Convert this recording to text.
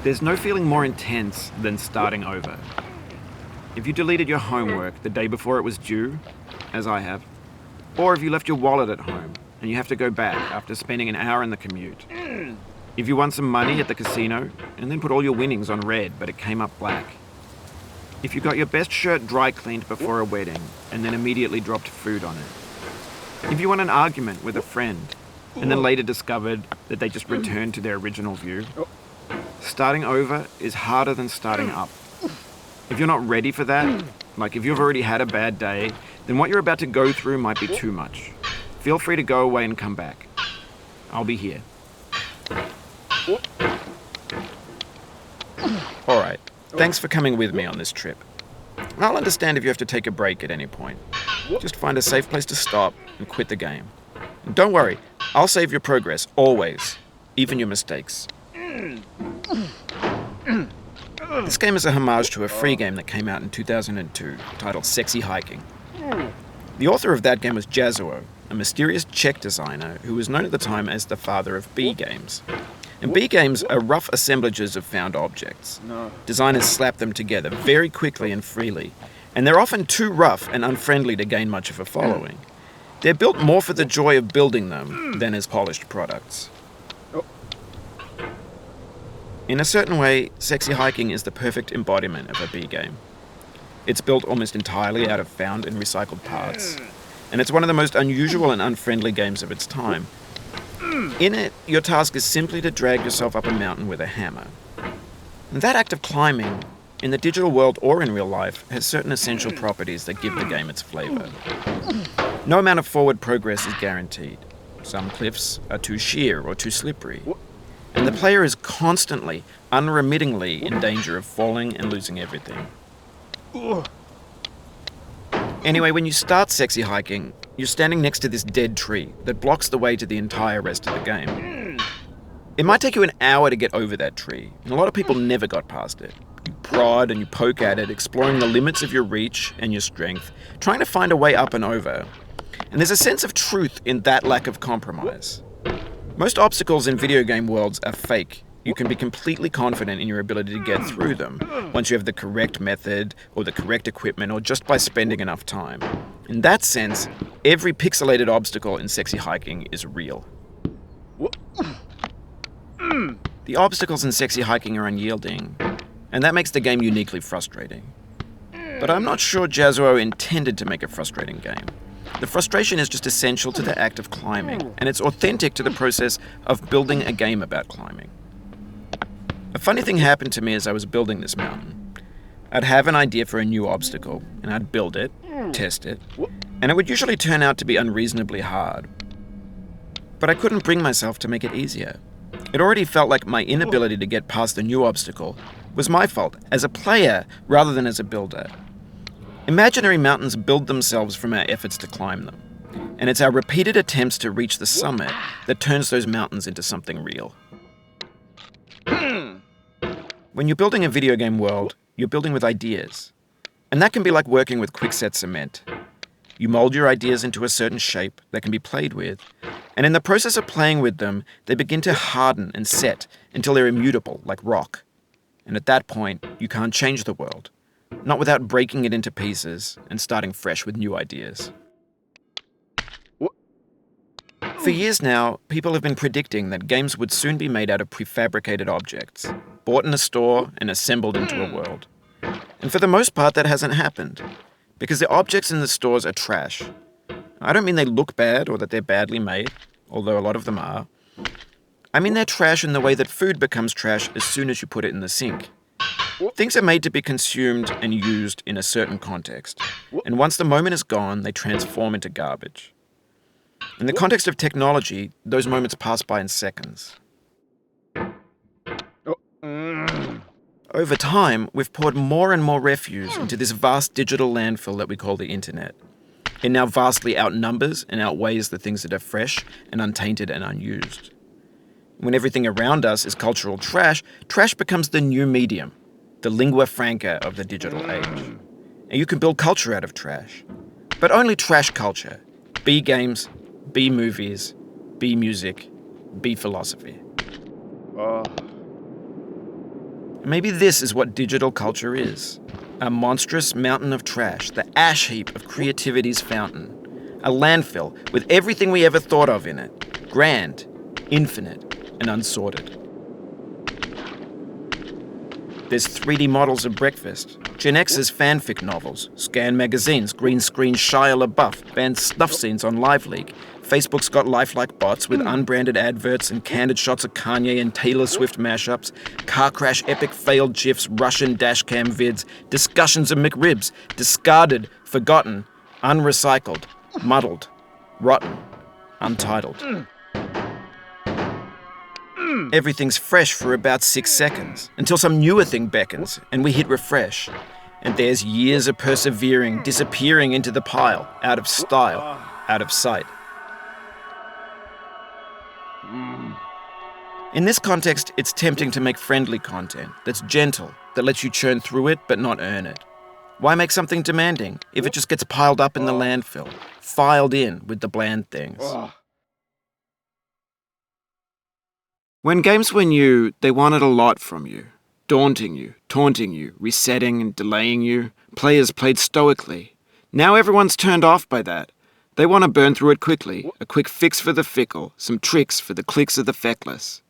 There's no feeling more intense than starting over. If you deleted your homework the day before it was due, as I have, or if you left your wallet at home and you have to go back after spending an hour in the commute. If you won some money at the casino and then put all your winnings on red but it came up black. If you got your best shirt dry cleaned before a wedding and then immediately dropped food on it. If you won an argument with a friend and then later discovered that they just returned to their original view. Starting over is harder than starting up. If you're not ready for that, like if you've already had a bad day, then what you're about to go through might be too much. Feel free to go away and come back. I'll be here. Alright, thanks for coming with me on this trip. I'll understand if you have to take a break at any point. Just find a safe place to stop and quit the game. And don't worry, I'll save your progress, always. Even your mistakes. This game is a homage to a free game that came out in 2002, titled Sexy Hiking. The author of that game was Jazzuo, a mysterious Czech designer who was known at the time as the father of B games. And B games are rough assemblages of found objects. Designers slap them together very quickly and freely, and they're often too rough and unfriendly to gain much of a following. They're built more for the joy of building them than as polished products. In a certain way, Sexy Hiking is the perfect embodiment of a B game. It's built almost entirely out of found and recycled parts, and it's one of the most unusual and unfriendly games of its time. In it, your task is simply to drag yourself up a mountain with a hammer. And that act of climbing, in the digital world or in real life, has certain essential properties that give the game its flavor. No amount of forward progress is guaranteed. Some cliffs are too sheer or too slippery. And the player is constantly, unremittingly in danger of falling and losing everything. Anyway, when you start Sexy Hiking, you're standing next to this dead tree that blocks the way to the entire rest of the game. It might take you an hour to get over that tree, and a lot of people never got past it. You prod and you poke at it, exploring the limits of your reach and your strength, trying to find a way up and over. And there's a sense of truth in that lack of compromise. Most obstacles in video game worlds are fake. You can be completely confident in your ability to get through them once you have the correct method or the correct equipment or just by spending enough time. In that sense, every pixelated obstacle in Sexy Hiking is real. The obstacles in Sexy Hiking are unyielding, and that makes the game uniquely frustrating. But I'm not sure Jazzuo intended to make a frustrating game. The frustration is just essential to the act of climbing, and it's authentic to the process of building a game about climbing. A funny thing happened to me as I was building this mountain. I'd have an idea for a new obstacle, and I'd build it, test it, and it would usually turn out to be unreasonably hard. But I couldn't bring myself to make it easier. It already felt like my inability to get past the new obstacle was my fault as a player rather than as a builder. Imaginary mountains build themselves from our efforts to climb them, and it's our repeated attempts to reach the summit that turns those mountains into something real. When you're building a video game world, you're building with ideas, and that can be like working with quickset cement. You mold your ideas into a certain shape that can be played with, and in the process of playing with them, they begin to harden and set until they're immutable, like rock. And at that point, you can't change the world. Not without breaking it into pieces and starting fresh with new ideas. For years now, people have been predicting that games would soon be made out of prefabricated objects, bought in a store and assembled into a world. And for the most part, that hasn't happened, because the objects in the stores are trash. I don't mean they look bad or that they're badly made, although a lot of them are. I mean they're trash in the way that food becomes trash as soon as you put it in the sink. Things are made to be consumed and used in a certain context, and once the moment is gone, they transform into garbage. In the context of technology, those moments pass by in seconds. Over time, we've poured more and more refuse into this vast digital landfill that we call the internet. It now vastly outnumbers and outweighs the things that are fresh and untainted and unused. When everything around us is cultural trash, trash becomes the new medium, the lingua franca of the digital age. And you can build culture out of trash. But only trash culture. B games, B movies, B music, B philosophy. Maybe this is what digital culture is. A monstrous mountain of trash, the ash heap of creativity's fountain. A landfill with everything we ever thought of in it. Grand, infinite, and unsorted. There's 3D models of breakfast, Gen X's fanfic novels, scan magazines, green screen Shia LaBeouf, banned snuff scenes on LiveLeak. Facebook's got lifelike bots with unbranded adverts and candid shots of Kanye and Taylor Swift mashups, car crash epic failed GIFs, Russian dashcam vids, discussions of McRibs, discarded, forgotten, unrecycled, muddled, rotten, untitled. Everything's fresh for about 6 seconds, until some newer thing beckons, and we hit refresh. And there's years of persevering, disappearing into the pile, out of style, out of sight. In this context, it's tempting to make friendly content that's gentle, that lets you churn through it but not earn it. Why make something demanding if it just gets piled up in the landfill, filed in with the bland things? When games were new, they wanted a lot from you. Daunting you, taunting you, resetting and delaying you. Players played stoically. Now everyone's turned off by that. They want to burn through it quickly, a quick fix for the fickle, some tricks for the clicks of the feckless.